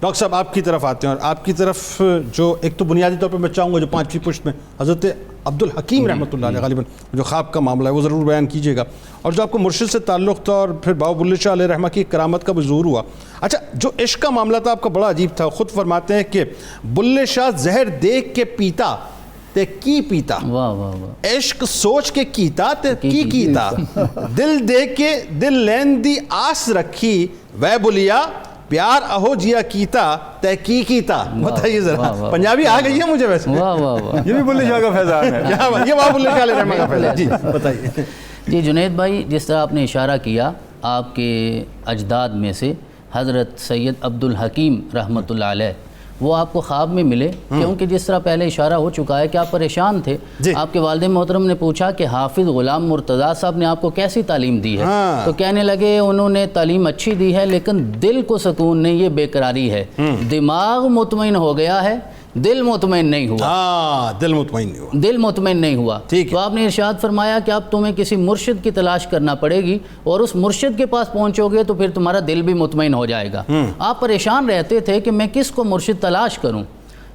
Doctor صاحب آپ کی طرف آتے ہیں، اور آپ کی طرف جو ایک تو بنیادی طور پہ میں چاہوں گا جو 5ویں پشت میں حضرت عبدالحکیم رحمۃ اللہ علیہ غالباً جو خواب کا معاملہ ہے وہ ضرور بیان کیجیے گا، اور جو آپ کو مرشد سے تعلق تھا اور پھر بابا بلے شاہ علیہ رحمہ کی کرامت کا بھی ظہور ہوا۔ اچھا، جو عشق کا معاملہ تھا آپ کا بڑا عجیب تھا، خود فرماتے ہیں کہ بلے شاہ زہر دیکھ کے پیتا تے کی پیتا، واہ واہ واہ، عشق سوچ کے کیتا تے کی کیتا، دل دیکھ کے دل لین دی آس رکھی، وے بلیا پیار اہو جیا کیتا تے کی کیتا۔ بتائیے ذرا، پنجابی آ گئی ہے مجھے ویسے، واہ واہ واہ، یہ بھی بلے شاہ کا فیضان ہے۔ کیا بات، یہ بابا بلے شاہ علیہ رحمہ کا فیضان۔ جی بتائیے۔ جی جنید بھائی، جس طرح آپ نے اشارہ کیا، آپ کے اجداد میں سے حضرت سید عبدالحکیم رحمۃ اللہ علیہ وہ آپ کو خواب میں ملے، کیونکہ جس طرح پہلے اشارہ ہو چکا ہے کہ آپ پریشان تھے۔ آپ کے والد محترم نے پوچھا کہ حافظ غلام مرتضیٰ صاحب نے آپ کو کیسی تعلیم دی ہے، تو کہنے لگے انہوں نے تعلیم اچھی دی ہے لیکن دل کو سکون نہیں، یہ بے قراری ہے، دماغ مطمئن ہو گیا ہے، دل مطمئن نہیں ہوا۔ دل مطمئن نہیں ہوا، دل مطمئن نہیں ہوا۔ تو آپ نے ارشاد فرمایا کہ اب تمہیں کسی مرشد کی تلاش کرنا پڑے گی، اور اس مرشد کے پاس پہنچو گے تو پھر تمہارا دل بھی مطمئن ہو جائے گا۔ آپ پریشان رہتے تھے کہ میں کس کو مرشد تلاش کروں،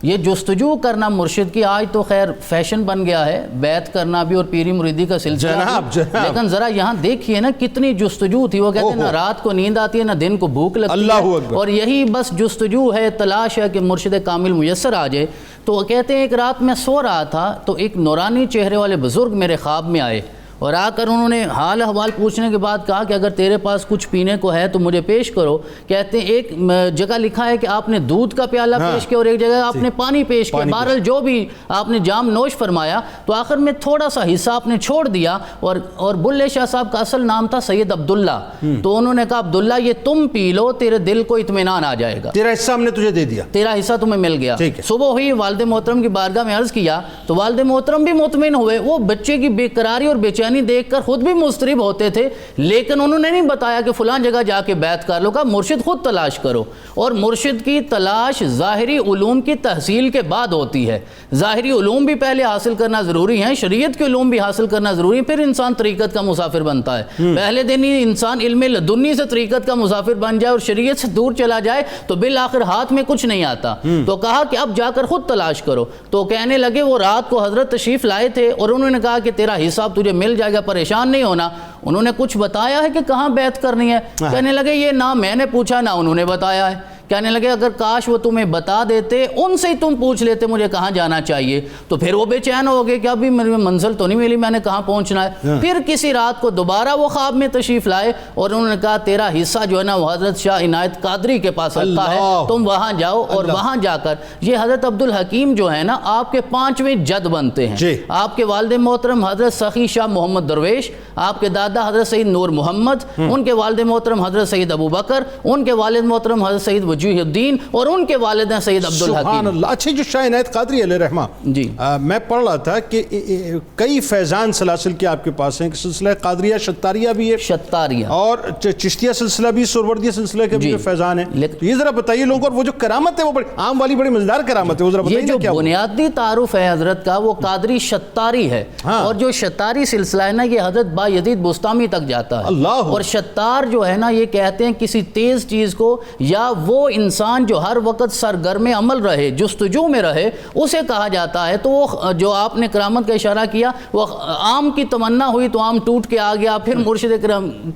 یہ جستجو کرنا مرشد کی آج تو خیر فیشن بن گیا ہے، بیعت کرنا بھی اور پیری مریدی کا سلسلہ بھی، لیکن ذرا یہاں دیکھیے نا کتنی جستجو تھی۔ وہ کہتے ہیں نہ رات کو نیند آتی ہے نہ دن کو بھوک لگتی ہے، اور یہی بس جستجو ہے، تلاش ہے کہ مرشد کامل میسر آ جائے۔ تو وہ کہتے ہیں ایک رات میں سو رہا تھا تو ایک نورانی چہرے والے بزرگ میرے خواب میں آئے، اور آ کر انہوں نے حال احوال پوچھنے کے بعد کہا کہ اگر تیرے پاس کچھ پینے کو ہے تو مجھے پیش کرو۔ کہتے ہیں ایک جگہ لکھا ہے کہ آپ نے دودھ کا پیالہ پیش کیا اور ایک جگہ آپ نے پانی پیش کیا، بہرحال جو بھی آپ نے جام نوش فرمایا، تو آخر میں تھوڑا سا حصہ آپ نے چھوڑ دیا، اور بلے شاہ صاحب کا اصل نام تھا سید عبداللہ، تو انہوں نے کہا عبداللہ یہ تم پی لو، تیرے دل کو اطمینان آ جائے گا، تیرا حصہ ہم نے تجھے دے دیا، تیرا حصہ تمہیں مل گیا۔ صبح ہوئی، والد محترم کی بارگاہ میں عرض کیا تو والد محترم بھی مطمئن ہوئے، وہ بچے کی بے قراری اور بے چینی دیکھ کر خود بھی مضطرب ہوتے تھے، لیکن انہوں نے نہیں بتایا کہ فلان جگہ جا کے بیعت کر لو، کہا مرشد خود تلاش کرو، اور مرشد کی تلاش ظاہری علوم کی تحصیل کے بعد ہوتی ہے۔ ظاہری علوم بھی پہلے حاصل کرنا ضروری ہے، شریعت کے علوم بھی حاصل کرنا ضروری ہے، پھر انسان طریقت کا مسافر بنتا ہے۔ پہلے دن ہی انسان علم لدنی سے طریقت کا مسافر بن جائے اور شریعت سے دور چلا جائے تو بالآخر ہاتھ میں کچھ نہیں آتا۔ تو کہا کہ اب جا کر خود تلاش کرو۔ تو کہنے لگے وہ رات کو حضرت تشریف لائے تھے اور انہوں نے کہا کہ تیرا حساب تجھے مل جائے گا، پریشان نہیں ہونا۔ انہوں نے کچھ بتایا ہے کہ کہاں بیعت کرنی ہے؟ کہنے لگے یہ نہ میں نے پوچھا نہ انہوں نے بتایا ہے۔ کہنے لگے اگر کاش وہ تمہیں بتا دیتے، ان سے ہی تم پوچھ لیتے مجھے کہاں جانا چاہیے، تو پھر وہ بے چین ہو گئے کہ ابھی میری منزل تو نہیں ملی، میں نے کہاں پہنچنا ہے۔ پھر کسی رات کو دوبارہ وہ خواب میں تشریف لائے اور انہوں نے کہا تیرا حصہ جو ہے نا وہ حضرت شاہ عنایت قادری کے پاس رکھا ہے، تم وہاں جاؤ، اور وہاں جا کر یہ حضرت عبدالحکیم جو ہے نا آپ کے 5ویں جد بنتے ہیں۔ آپ کے والد محترم حضرت سخی شاہ محمد درویش، آپ کے دادا حضرت سید نور محمد، ان کے والد محترم حضرت سید ابو بکر، ان کے والد محترم حضرت سید وجیہ الدین، اور ان کے والد ہیں سید عبدالحکیم۔ سبحان اللہ۔ اچھا، جو شاہ عنایت قادری علیہ رحمہ، جی میں پڑھ رہا تھا کہ کئی فیضان سلاسل کے آپ کے پاس ہیں، کہ سلسلہ قادریہ شتاریہ بھی ہے، شتاریہ، اور چشتیہ سلسلہ بھی، سہروردیہ سلسلہ کے بھی فیضان ہیں۔ یہ ذرا بتائیے لوگوں کو، اور وہ جو کرامت ہے وہ بڑی عام والی بڑی مزیدار کرامت ہے، وہ ذرا بتائیے یہ جو بنیادی تعارف ہے حضرت کا وہ قادری شتاری ہے، اور جو شتاری سلسلہ ہے نا یہ حضرت با یزید بستامی تک جاتا ہے۔ اور شتار جو ہے نا یہ کہتے ہیں کسی تیز چیز کو، یا وہ انسان جو ہر وقت سرگرم عمل رہے، جستجو میں رہے، اسے کہا جاتا ہے۔ تو وہ جو آپ نے کرامت کا اشارہ کیا، وہ آم کی تمنا ہوئی تو آم ٹوٹ کے آ گیا، پھر مرشد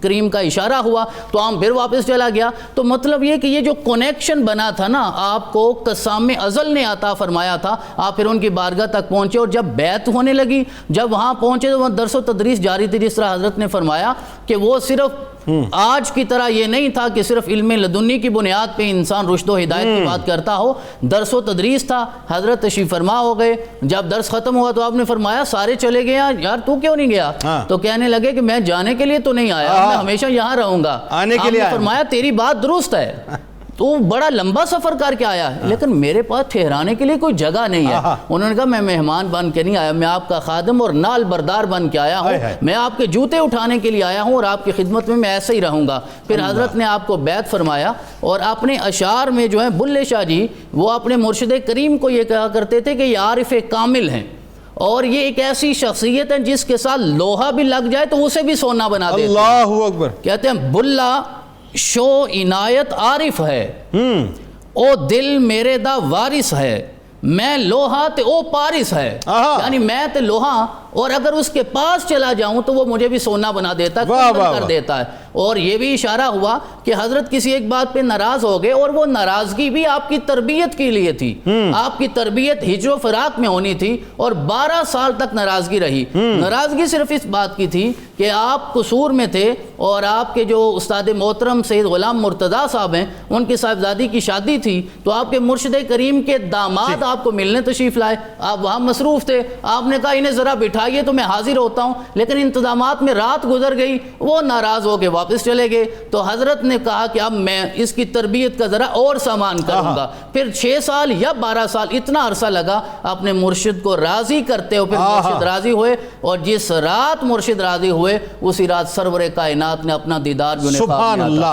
کریم کا اشارہ ہوا تو آم پھر واپس چلا گیا۔ تو مطلب یہ کہ یہ جو کنیکشن بنا تھا نا، آپ کو قسام ازل نے عطا فرمایا تھا، آپ پھر ان کی بارگاہ تک پہنچے، اور جب بیعت ہونے لگی، جب وہاں پہنچے تو وہاں درس و تدریس جاری تھی، جس طرح حضرت نے فرمایا کہ وہ صرف آج کی طرح یہ نہیں تھا کہ صرف علم لدنی کی بنیاد پہ انسان رشد و ہدایت کی بات کرتا ہو، درس و تدریس تھا۔ حضرت تشریف فرما ہو گئے، جب درس ختم ہوا تو آپ نے فرمایا سارے چلے گئے یار تو کیوں نہیں گیا؟ تو کہنے لگے کہ میں جانے کے لیے تو نہیں آیا، میں ہمیشہ یہاں رہوں گا۔ آپ نے فرمایا تیری بات درست ہے، تو بڑا لمبا سفر کر کے آیا ہے، لیکن میرے پاس ٹھہرانے کے لیے کوئی جگہ نہیں ہے۔ انہوں نے کہا میں مہمان بن کے نہیں آیا، میں آپ کا خادم اور نال بردار بن کے آیا ہوں، میں آپ کے جوتے اٹھانے کے لیے آیا ہوں، اور آپ کی خدمت میں ایسے ہی رہوں گا۔ پھر حضرت نے آپ کو بیعت فرمایا، اور اپنے اشعار میں جو ہے بلے شاہ جی وہ اپنے مرشد کریم کو یہ کہا کرتے تھے کہ یہ عارف کامل ہیں، اور یہ ایک ایسی شخصیت ہے جس کے ساتھ لوہا بھی لگ جائے تو اسے بھی سونا بنا دیتے ہیں۔ اللہ اکبر۔ کہتے ہیں بلہ شو عنایت عارف ہے، او دل میرے دا وارث ہے، میں لوہا تے او پارس ہے، یعنی میں تے لوہا، اور اگر اس کے پاس چلا جاؤں تو وہ مجھے بھی سونا بنا دیتا ہے، کر دیتا ہے۔ اور یہ بھی اشارہ ہوا کہ حضرت کسی ایک بات پہ ناراض ہو گئے، اور وہ ناراضگی بھی آپ کی تربیت کے لیے تھی، آپ کی تربیت ہجر و فراق میں ہونی تھی، اور 12 سال تک ناراضگی رہی۔ ناراضگی صرف اس بات کی تھی کہ آپ قصور میں تھے، اور آپ کے جو استاد محترم سید غلام مرتضیٰ صاحب ہیں، ان کی صاحبزادی کی شادی تھی، تو آپ کے مرشد کریم کے داماد آپ کو ملنے تشریف لائے، آپ وہاں مصروف تھے، آپ نے کہا انہیں ذرا بٹھائیے تو میں حاضر ہوتا ہوں، لیکن انتظامات میں رات گزر گئی، وہ ناراض ہو کے واپس چلے گئے۔ تو حضرت نے کہا کہ اب میں اس کی تربیت کا ذرا اور سامان کروں گا۔ پھر 6 سال یا 12 سال اتنا عرصہ لگا اپنے مرشد کو راضی کرتے ہو، پھر مرشد راضی ہوئے، اور جس رات مرشد راضی ہوئے اسی رات سرور کائنات نے اپنا دیدار جو سبحان اللہ۔